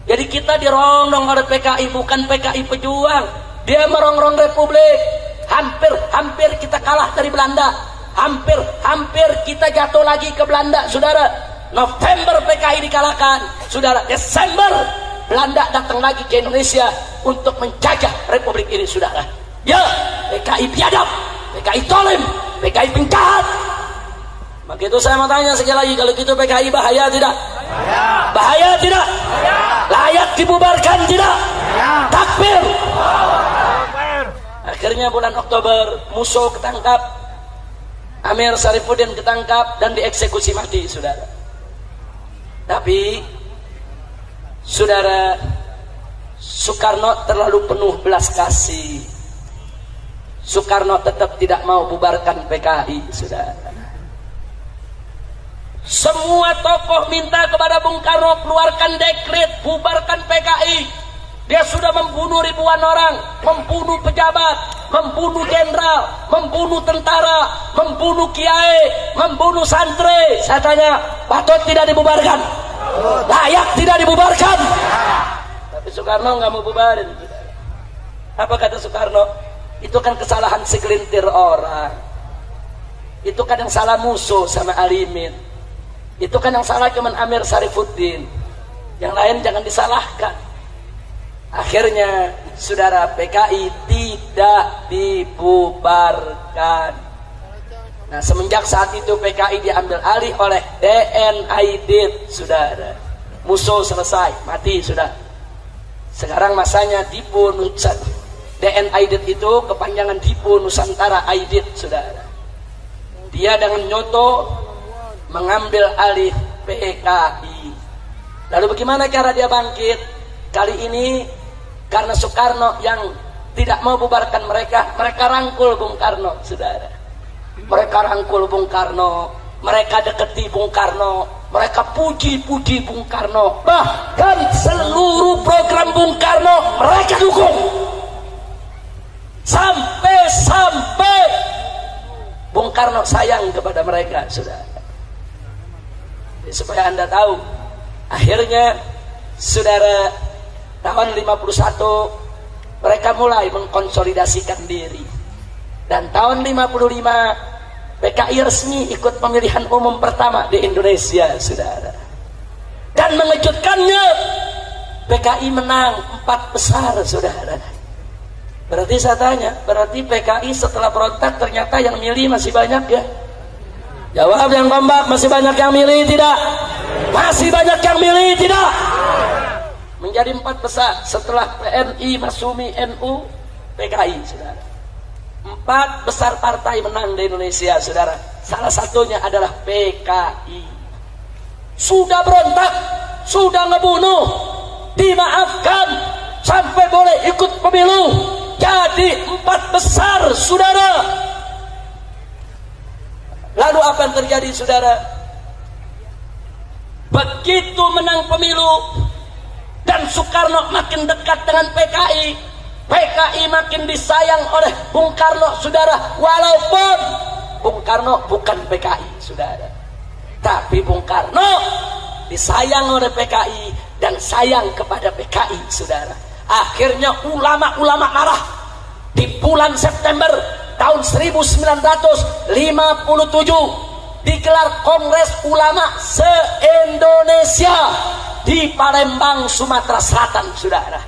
Jadi kita dirongrong oleh PKI, bukan PKI pejuang. Dia merongrong Republik. Hampir kita kalah dari Belanda. Hampir kita jatuh lagi ke Belanda, saudara. November PKI dikalahkan, saudara. Desember Belanda datang lagi ke Indonesia untuk menjajah Republik ini, saudara. Ya, PKI biadab, PKI tolim, PKI penjahat. Maka itu saya mau tanya sekali lagi, kalau gitu PKI bahaya tidak? Bahaya tidak? Layak dibubarkan tidak? Takbir. Akhirnya bulan Oktober Musso ketangkap, Amir Sarifuddin ketangkap dan dieksekusi mati, saudara. Tapi saudara, Soekarno terlalu penuh belas kasih. Soekarno tetap tidak mau bubarkan PKI, saudara. Semua tokoh minta kepada Bung Karno keluarkan dekret bubarkan PKI. Dia sudah membunuh ribuan orang, membunuh pejabat, membunuh jenderal, membunuh tentara, membunuh kiai, membunuh santri. Saya tanya, patut tidak dibubarkan? Layak tidak dibubarkan? Tapi Soekarno nggak mau bubarin. Apa kata Soekarno? Itu kan kesalahan segelintir orang. Itu kan yang salah musuh sama Alimin. Itu kan yang salah cuman Amir Sarifuddin. Yang lain jangan disalahkan. Akhirnya saudara, PKI tidak dibubarkan. Nah, semenjak saat itu PKI diambil alih oleh DN Aidit, saudara. Musuh selesai, mati sudah. Sekarang masanya Dipo Nusantara. DN Aidit itu kepanjangan Dipo Nusantara Aidit, saudara. Dia dengan nyoto mengambil alih PKI. Lalu bagaimana cara dia bangkit? Kali ini karena Soekarno yang tidak mau bubarkan mereka rangkul Bung Karno, saudara. Mereka rangkul Bung Karno, mereka deketi Bung Karno, mereka puji-puji Bung Karno. Bahkan seluruh program Bung Karno mereka dukung. Sampai Bung Karno sayang kepada mereka, saudara. Supaya Anda tahu, akhirnya saudara, tahun 51 mereka mulai mengkonsolidasikan diri. Dan tahun 55 PKI resmi ikut pemilihan umum pertama di Indonesia, saudara. Dan mengejutkannya, PKI menang 4 besar, saudara. Berarti saya tanya, berarti PKI setelah berontak ternyata yang milih masih banyak ya? Jawab yang kompak, masih banyak yang milih tidak? Masih banyak yang milih tidak? Menjadi 4 besar setelah PNI, Masumi, NU, PKI, saudara. 4 besar partai menang di Indonesia, saudara. Salah satunya adalah PKI. Sudah berontak, sudah ngebunuh, dimaafkan, sampai boleh ikut pemilu, jadi 4 besar, saudara. Lalu apa yang terjadi, saudara? Begitu menang pemilu dan Soekarno makin dekat dengan PKI, PKI makin disayang oleh Bung Karno, saudara. Walaupun Bung Karno bukan PKI, saudara, tapi Bung Karno disayang oleh PKI dan sayang kepada PKI, saudara. Akhirnya ulama-ulama marah. Di bulan September tahun 1957 digelar Kongres Ulama se-Indonesia di Palembang, Sumatera Selatan, saudara.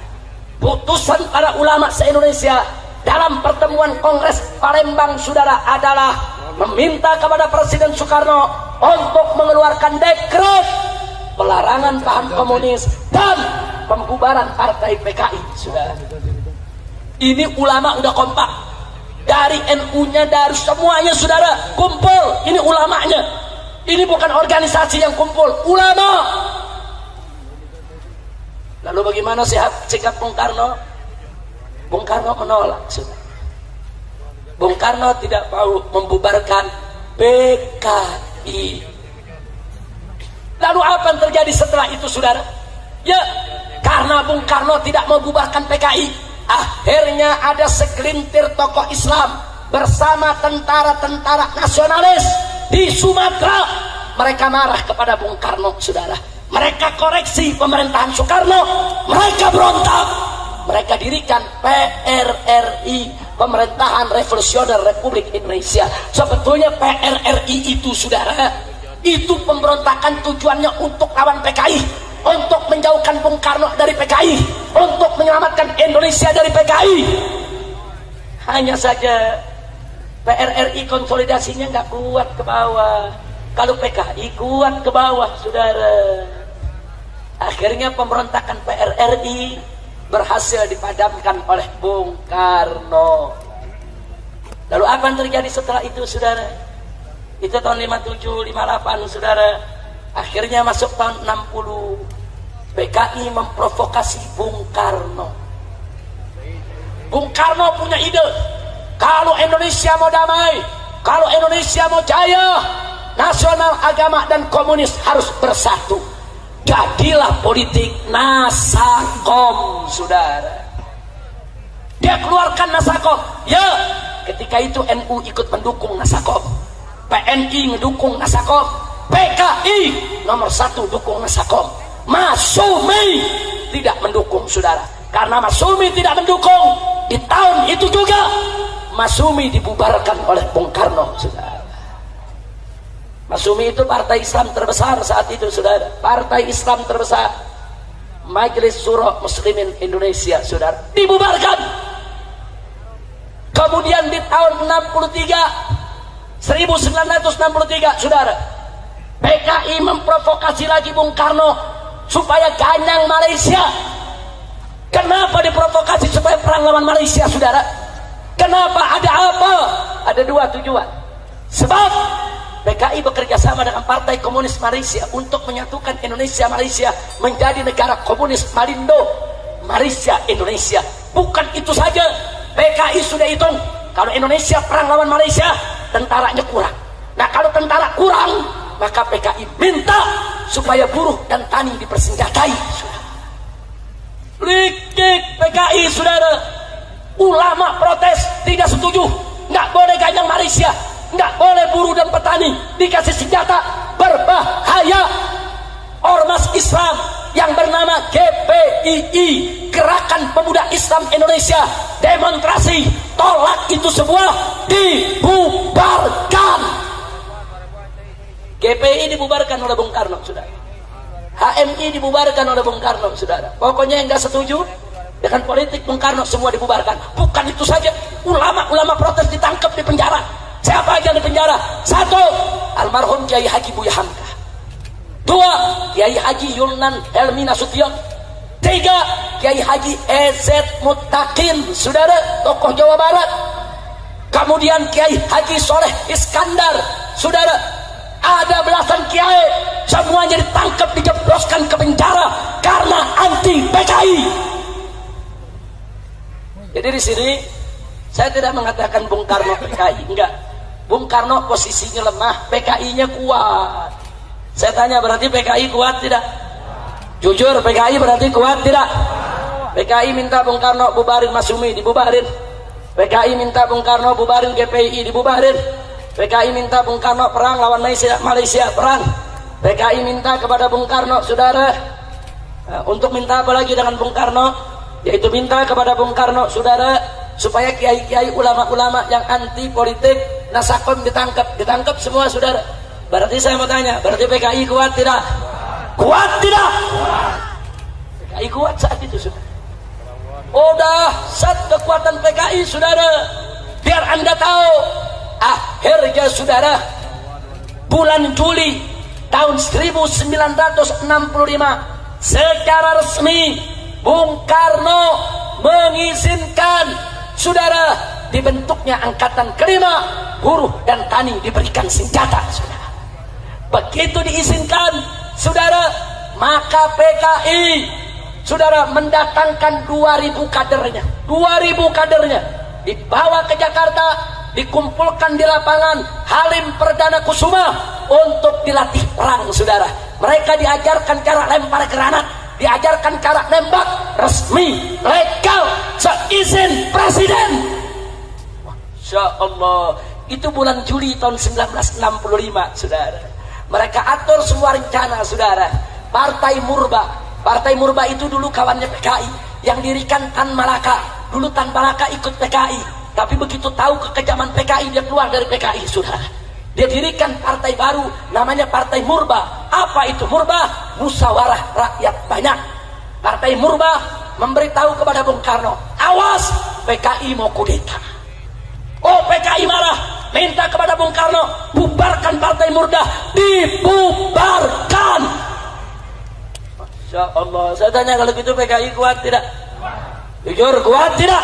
Putusan para ulama se-Indonesia dalam pertemuan Kongres Palembang, saudara, adalah meminta kepada Presiden Soekarno untuk mengeluarkan dekret pelarangan paham komunis dan pembubaran partai PKI, saudara. Ini ulama udah kompak, dari NU-nya, dari semuanya, saudara, kumpul. Ini ulamanya, ini bukan organisasi yang kumpul, ulama. Lalu bagaimana sikap Bung Karno? Bung Karno menolak, saudara. Bung Karno tidak mau membubarkan PKI. Lalu apa yang terjadi setelah itu, saudara? Ya, karena Bung Karno tidak mau membubarkan PKI, akhirnya ada segelintir tokoh Islam bersama tentara-tentara nasionalis di Sumatera. Mereka marah kepada Bung Karno, saudara. Mereka koreksi pemerintahan Soekarno, mereka berontak. Mereka dirikan PRRI, Pemerintahan Revolusioner Republik Indonesia. Sebetulnya PRRI itu, saudara, itu pemberontakan tujuannya untuk lawan PKI, untuk menjauhkan Bung Karno dari PKI, untuk menyelamatkan Indonesia dari PKI. Hanya saja PRRI konsolidasinya nggak kuat ke bawah. Kalau PKI kuat ke bawah, saudara. Akhirnya pemberontakan PRRI berhasil dipadamkan oleh Bung Karno. Lalu apa yang terjadi setelah itu, saudara? Itu tahun 57, 58, saudara. Akhirnya masuk tahun 60, PKI memprovokasi Bung Karno. Bung Karno punya ide, kalau Indonesia mau damai, kalau Indonesia mau jaya, nasional, agama, dan komunis harus bersatu. Jadilah politik Nasakom, saudara. Dia keluarkan Nasakom. Ya, ketika itu NU ikut mendukung Nasakom, PNI mendukung Nasakom, PKI nomor 1 dukung Nasakom. Masumi tidak mendukung, saudara. Karena Masumi tidak mendukung, di tahun itu juga Masumi dibubarkan oleh Bung Karno, saudara. Masumi itu partai Islam terbesar saat itu, saudara. Partai Islam terbesar, Majelis Syuro Muslimin Indonesia, saudara, dibubarkan. Kemudian di tahun 1963, saudara, PKI memprovokasi lagi Bung Karno supaya ganyang Malaysia. Kenapa diprovokasi supaya perang lawan Malaysia, saudara? Kenapa? Ada apa? Ada 2 tujuan. Sebab PKI bekerja sama dengan Partai Komunis Malaysia untuk menyatukan Indonesia Malaysia menjadi negara komunis Malindo Malaysia Indonesia. Bukan itu saja, PKI sudah hitung kalau Indonesia perang lawan Malaysia, tentaranya kurang. Nah, kalau tentara kurang, maka PKI minta supaya buruh dan tani dipersenjatai. Likik PKI, saudara. Ulama protes, tidak setuju, nggak boleh ganyang Malaysia, nggak boleh buruh dan petani dikasih senjata, berbahaya. Ormas Islam yang bernama GPII, Gerakan Pemuda Islam Indonesia, demonstrasi tolak itu semua, dibubarkan. GPI dibubarkan oleh Bung Karno, saudara. HMI dibubarkan oleh Bung Karno, saudara. Pokoknya yang nggak setuju dengan politik Bung Karno semua dibubarkan. Bukan itu saja, ulama-ulama protes ditangkap, di penjara. Siapa aja di penjara? 1, almarhum Kiai Haji Buya Hamka. 2, Kiai Haji Yulnan Helmi Nasution. 3, Kiai Haji EZ Mutakin, saudara, tokoh Jawa Barat. Kemudian Kiai Haji Soleh Iskandar, saudara. Ada belasan kiai, semuanya ditangkap, dijebloskan ke penjara karena anti PKI. Jadi di sini saya tidak mengatakan Bung Karno PKI, enggak. Bung Karno posisinya lemah, PKI-nya kuat. Saya tanya, berarti PKI kuat tidak? Jujur, PKI berarti kuat tidak? PKI minta Bung Karno bubarin Masumi, dibubarin. PKI minta Bung Karno bubarin GPI, dibubarin. PKI minta Bung Karno perang lawan Malaysia, perang. PKI minta kepada Bung Karno, saudara, untuk minta apa lagi dengan Bung Karno? Yaitu minta kepada Bung Karno, saudara, supaya kiai-kiai, ulama-ulama yang anti politik Nasakom ditangkap semua, saudara. Berarti saya mau tanya, berarti PKI kuat tidak? Kuat tidak? PKI kuat saat itu, saudara. Oh, dahsyat kekuatan PKI, saudara. Biar Anda tahu, akhirnya, saudara, bulan Juli tahun 1965 secara resmi Bung Karno mengizinkan, saudara, dibentuknya angkatan kelima, buruh dan tani diberikan senjata, saudara. Begitu diizinkan, saudara, maka PKI, saudara, mendatangkan 2000 kadernya, 2000 kadernya dibawa ke Jakarta, dikumpulkan di lapangan Halim Perdana Kusuma untuk dilatih perang, saudara. Mereka diajarkan cara lempar granat, diajarkan cara nembak, resmi, legal, seizin presiden. Masya Allah. Itu bulan Juli tahun 1965, saudara. Mereka atur semua rencana, saudara. Partai Murba itu dulu kawannya PKI yang dirikan Tan Malaka. Dulu Tan Malaka ikut PKI, tapi begitu tahu kekejaman PKI, dia keluar dari PKI, saudara. Dia dirikan partai baru, namanya Partai Murba. Apa itu Murba? Musyawarah Rakyat Banyak. Partai Murba memberitahu kepada Bung Karno, awas, PKI mau kudeta. Oh, PKI marah, minta kepada Bung Karno, bubarkan Partai Murba. Dibubarkan. Masya Allah. Saya tanya, kalau gitu PKI kuat tidak? Jujur, kuat tidak?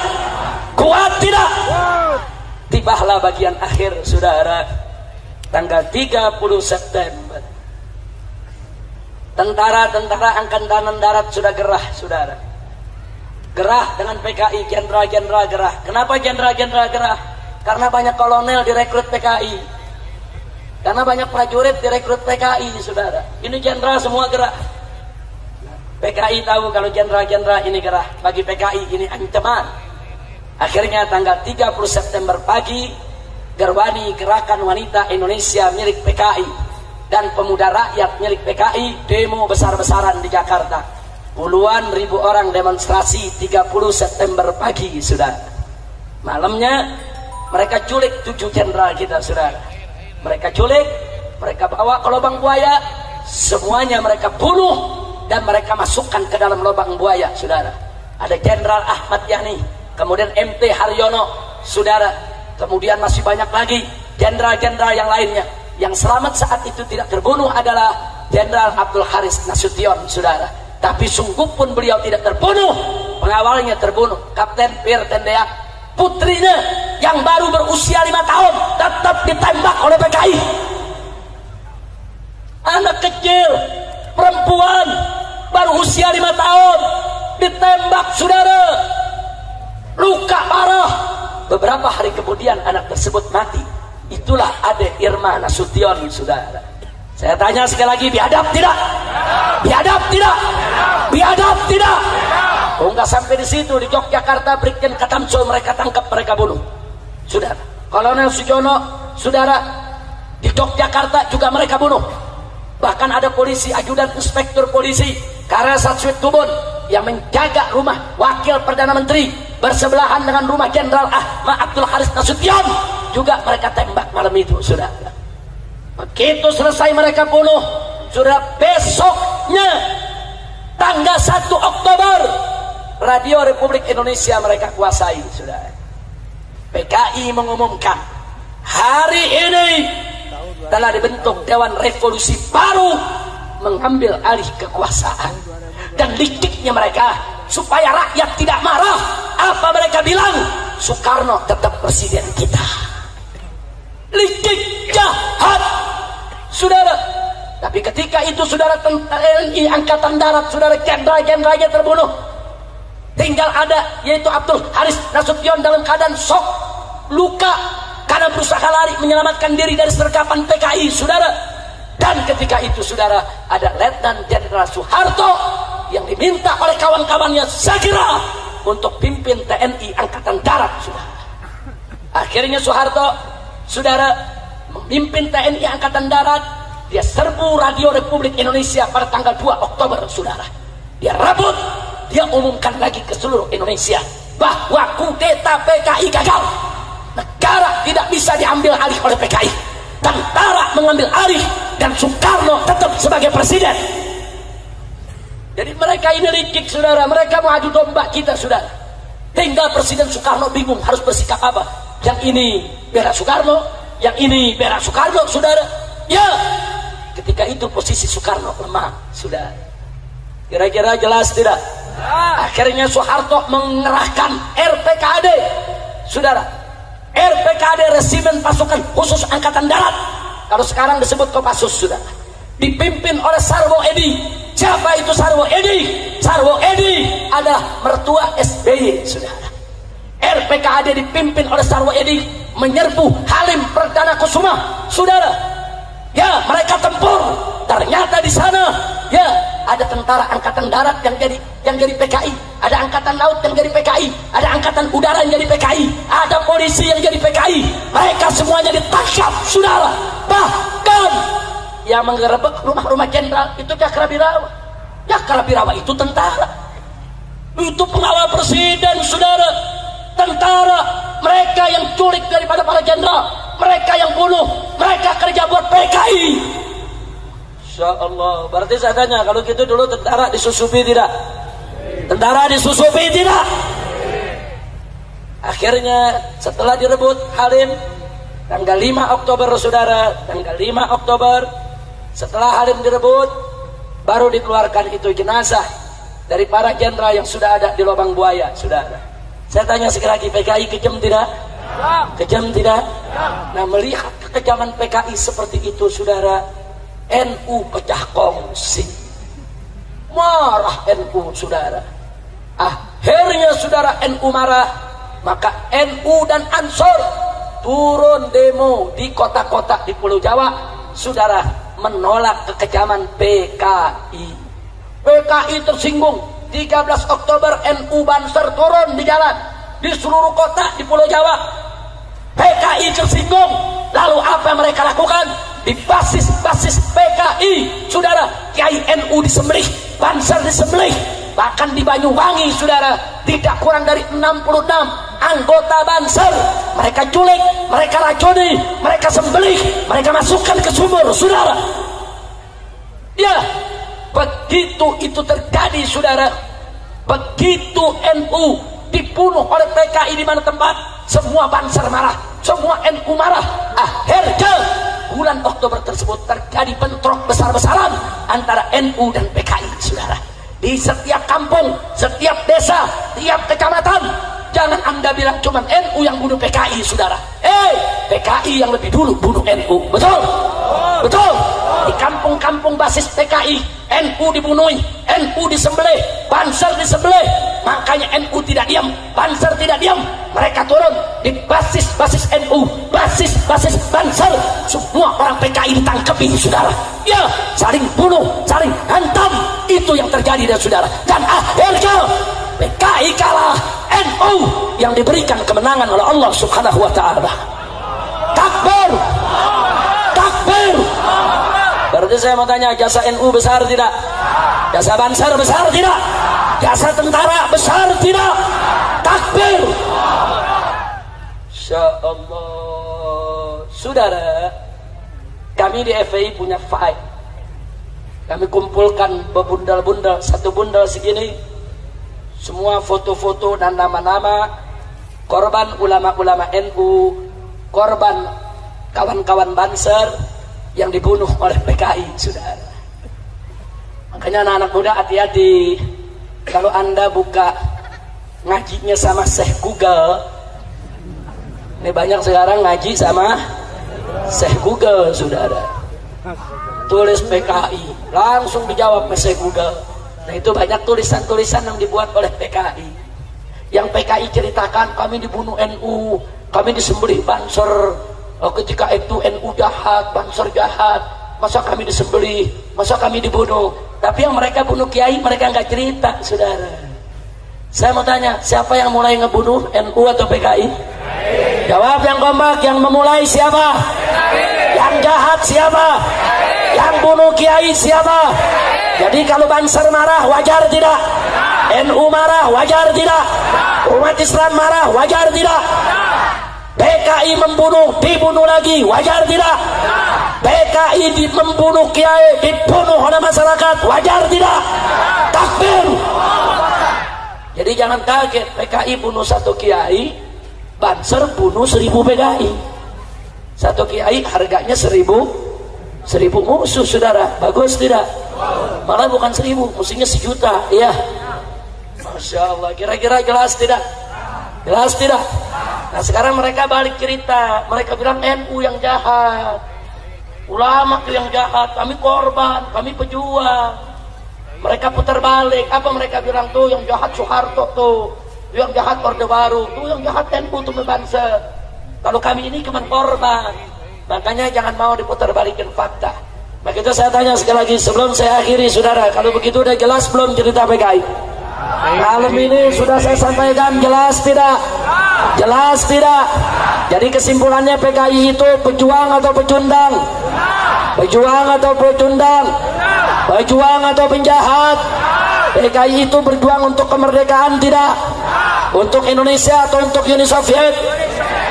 Kuat tidak? Tibalah bagian akhir, saudara. Tanggal 30 September Tentara-tentara Angkatan Darat sudah gerah, saudara. Gerah dengan PKI, jenderal-jenderal gerah. Kenapa jenderal-jenderal gerah? Karena banyak kolonel direkrut PKI. Karena banyak prajurit direkrut PKI, saudara. Ini jenderal semua gerah. PKI tahu kalau jenderal-jenderal ini gerah. Bagi PKI ini ancaman. Akhirnya tanggal 30 September pagi, Gerwani Gerakan Wanita Indonesia milik PKI dan Pemuda Rakyat milik PKI demo besar-besaran di Jakarta. Puluhan ribu orang demonstrasi 30 September pagi, saudara. Malamnya mereka culik 7 jenderal kita, saudara. Mereka culik, mereka bawa ke lubang buaya, semuanya mereka bunuh dan mereka masukkan ke dalam lubang buaya, saudara. Ada Jenderal Ahmad Yani, kemudian MT Haryono, saudara. Kemudian masih banyak lagi jenderal-jenderal yang lainnya. Yang selamat saat itu tidak terbunuh adalah Jenderal Abdul Haris Nasution, saudara. Tapi sungguh pun beliau tidak terbunuh. Pengawalnya terbunuh, Kapten Pir Tendeak. Putrinya yang baru berusia 5 tahun tetap ditembak oleh PKI. Anak kecil, perempuan baru usia 5 tahun ditembak, saudara. Luka parah. Beberapa hari kemudian anak tersebut mati. Itulah Ade Irma Nasution, saudara. Saya tanya sekali lagi, biadab tidak? Biadab tidak? Biadab tidak? Oh, nggak sampai di situ. Di Yogyakarta, Brigjen Katamso mereka tangkap, mereka bunuh, saudara. Kolonel Sujono, saudara, di Yogyakarta juga mereka bunuh. Bahkan ada polisi, ajudan inspektur polisi Karasatsuit Tubun yang menjaga rumah Wakil Perdana Menteri bersebelahan dengan rumah Jenderal Ahmad Abdul Haris Nasution, juga mereka tembak malam itu, saudara. Begitu selesai mereka bunuh, saudara, besoknya tanggal 1 Oktober Radio Republik Indonesia mereka kuasai, saudara. PKI mengumumkan hari ini telah dibentuk Dewan Revolusi baru mengambil alih kekuasaan. Dan liciknya mereka supaya rakyat tidak marah, apa mereka bilang? Soekarno tetap presiden kita. Licik, jahat, saudara. Tapi ketika itu, saudara, TNI Angkatan Darat, saudara, jenderal-jenderalnya terbunuh. Tinggal ada, yaitu Abdul Haris Nasution dalam keadaan shock, luka, karena berusaha lari menyelamatkan diri dari sergapan PKI, saudara. Dan ketika itu, saudara, ada Letnan Jenderal Soeharto yang diminta oleh kawan-kawannya segera untuk pimpin TNI Angkatan Darat, saudara. Akhirnya Soeharto, saudara, memimpin TNI Angkatan Darat. Dia serbu Radio Republik Indonesia pada tanggal 2 Oktober, saudara. Dia rebut, dia umumkan lagi ke seluruh Indonesia bahwa kudeta PKI gagal. Negara tidak bisa diambil alih oleh PKI. Tentara mengambil alih dan Soekarno tetap sebagai presiden. Jadi mereka ini licik, saudara. Mereka mau adu domba kita, saudara. Tinggal Presiden Soekarno bingung harus bersikap apa. Yang ini bela Soekarno, yang ini bela Soekarno, saudara. Ya, ketika itu posisi Soekarno lemah, saudara. Kira-kira jelas tidak? Akhirnya Soeharto mengerahkan RPKAD, saudara. RPKAD, Resimen Pasukan Khusus Angkatan Darat, kalau sekarang disebut Kopassus, saudara. Dipimpin oleh Sarwo Edi. Siapa itu Sarwo Edi? Sarwo Edi adalah mertua SBY, saudara. RPKAD dipimpin oleh Sarwo Edi menyerbu Halim Perdana Kusuma, saudara. Ya, mereka tempur. Ternyata di sana, ya, ada tentara Angkatan Darat yang jadi PKI, ada Angkatan Laut yang jadi PKI, ada Angkatan Udara yang jadi PKI, ada polisi yang jadi PKI. Mereka semuanya ditangkap, saudara. Bahkan yang menggerebek rumah-rumah jenderal itu Cakrabirawa. Cakrabirawa itu tentara, itu pengawal presiden, saudara. Tentara, mereka yang culik daripada para jenderal, mereka yang bunuh, mereka kerja buat PKI. Insya Allah. Berarti saya tanya, kalau gitu dulu tentara disusupi tidak? Tentara disusupi tidak? Akhirnya setelah direbut Halim tanggal 5 Oktober, saudara, tanggal 5 Oktober setelah Halim direbut, baru dikeluarkan itu jenazah dari para jenderal yang sudah ada di lubang buaya, saudara. Saya tanya sekali lagi, PKI kejam tidak? Kejam tidak? Nah, melihat kekejaman PKI seperti itu, saudara, NU pecah kongsi. Marah NU, saudara. Akhirnya saudara NU marah, maka NU dan Ansor turun demo di kota-kota di Pulau Jawa, saudara, menolak kekejaman PKI. PKI tersinggung. 13 Oktober NU Banser turun di jalan di seluruh kota di Pulau Jawa. PKI tersinggung. Lalu apa yang mereka lakukan? Di basis-basis PKI, saudara, Kiai NU disembelih, Banser disembelih. Bahkan di Banyuwangi, saudara, tidak kurang dari 66 anggota Banser mereka culik, mereka racuni, mereka sembelih, mereka masukkan ke sumur, saudara. Ya, begitu itu terjadi, saudara. Begitu NU dibunuh oleh PKI di mana tempat, semua Banser marah, semua NU marah. Akhirnya bulan Oktober tersebut terjadi bentrok besar-besaran antara NU dan PKI, saudara. Di setiap kampung, setiap desa, tiap kecamatan. Jangan Anda bilang cuma NU yang bunuh PKI, saudara. PKI yang lebih dulu bunuh NU. Betul? Betul? Di kampung-kampung basis PKI, NU dibunuhi, NU disembelih, Banser disembelih. Makanya NU tidak diam, Banser tidak diam. Mereka turun di basis-basis NU, basis-basis Banser. Semua orang PKI ditangkapi, saudara. Ya, saling bunuh, saling hantam. Itu yang terjadi, dan saudara. Dan akhirnya PKI kalah, NU yang diberikan kemenangan oleh Allah Subhanahu wa Ta'ala. Takbir, takbir. Berarti saya mau tanya, jasa NU besar tidak? Jasa Banser besar tidak? Jasa tentara besar tidak? Takbir. Insya Allah, saudara, kami di FPI punya file. Kami kumpulkan bebundal-bundal, satu bundal segini, semua foto-foto dan nama-nama korban ulama-ulama NU, korban kawan-kawan Banser yang dibunuh oleh PKI, saudara. Makanya anak-anak muda hati-hati kalau Anda buka ngajinya sama Syekh Google. Ini banyak sekarang ngaji sama Syekh Google, saudara. Tulis PKI, langsung dijawab oleh Syekh Google. Nah, itu banyak tulisan-tulisan yang dibuat oleh PKI. Yang PKI ceritakan, kami dibunuh NU, kami disembelih Banser. Ketika itu NU jahat, Banser jahat, masa kami disembelih, masa kami dibunuh. Tapi yang mereka bunuh kiai, mereka nggak cerita, saudara. Saya mau tanya, siapa yang mulai ngebunuh, NU atau PKI? Jawab yang kompak. Yang memulai siapa? Yang jahat siapa? Yang bunuh kiai siapa? Jadi kalau Banser marah, wajar tidak? NU marah, wajar tidak? Umat Islam marah, wajar tidak? PKI membunuh, dibunuh lagi, wajar tidak? PKI membunuh kiai, dibunuh oleh masyarakat, wajar tidak? Takbir. Jadi jangan kaget, PKI bunuh satu kiai, Banser bunuh 1000 PKI. Satu kiai harganya 1000 musuh, saudara. Bagus tidak? Malah bukan 1000, musuhnya 1.000.000. Ya, Masya Allah. Kira-kira jelas tidak? Jelas tidak? Nah, sekarang mereka balik cerita. Mereka bilang NU yang jahat, ulama yang jahat, kami korban, kami pejuang. Mereka putar balik. Apa mereka bilang? Tuh yang jahat Soeharto, tuh yang jahat Orde Baru, tuh yang jahat NU, tuh Banser. Kalau kami ini cuma korban. Makanya jangan mau diputar balikin fakta. Begitu saya tanya sekali lagi sebelum saya akhiri, saudara, kalau begitu udah jelas belum cerita PKI? Malam ini sudah saya sampaikan, jelas tidak? Jelas tidak? Jadi kesimpulannya, PKI itu pejuang atau pecundang? Pejuang atau pecundang? Pejuang atau penjahat? PKI itu berjuang untuk kemerdekaan tidak? Untuk Indonesia atau untuk Uni Soviet?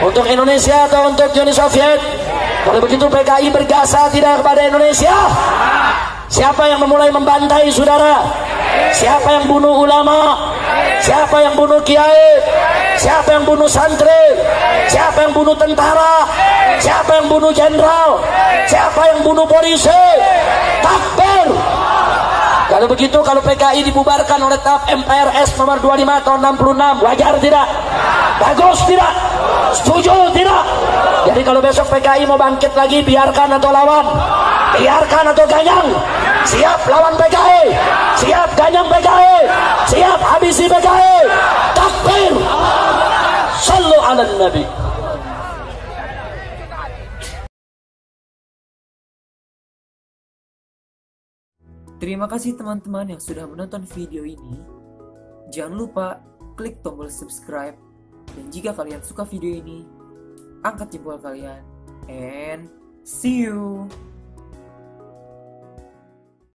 Untuk Indonesia atau untuk Uni Soviet? Kalau begitu PKI berjasa tidak kepada Indonesia? Siapa yang memulai membantai, saudara? Siapa yang bunuh ulama? Siapa yang bunuh kiai? Siapa yang bunuh santri? Siapa yang bunuh tentara? Siapa yang bunuh jenderal? Siapa yang bunuh polisi? Takbir. Kalau begitu, kalau PKI dibubarkan oleh TAP MPRS nomor 25 tahun 66, wajar tidak? Bagus tidak? Setuju tidak? Jadi kalau besok PKI mau bangkit lagi, biarkan atau lawan? Biarkan atau ganyang? Siap lawan PKI? Siap Siap habisi PKI. Takbir. Sallu ala Nabi. Terima kasih teman-teman yang sudah menonton video ini. Jangan lupa klik tombol subscribe. Dan jika kalian suka video ini, angkat jempol kalian. And see you.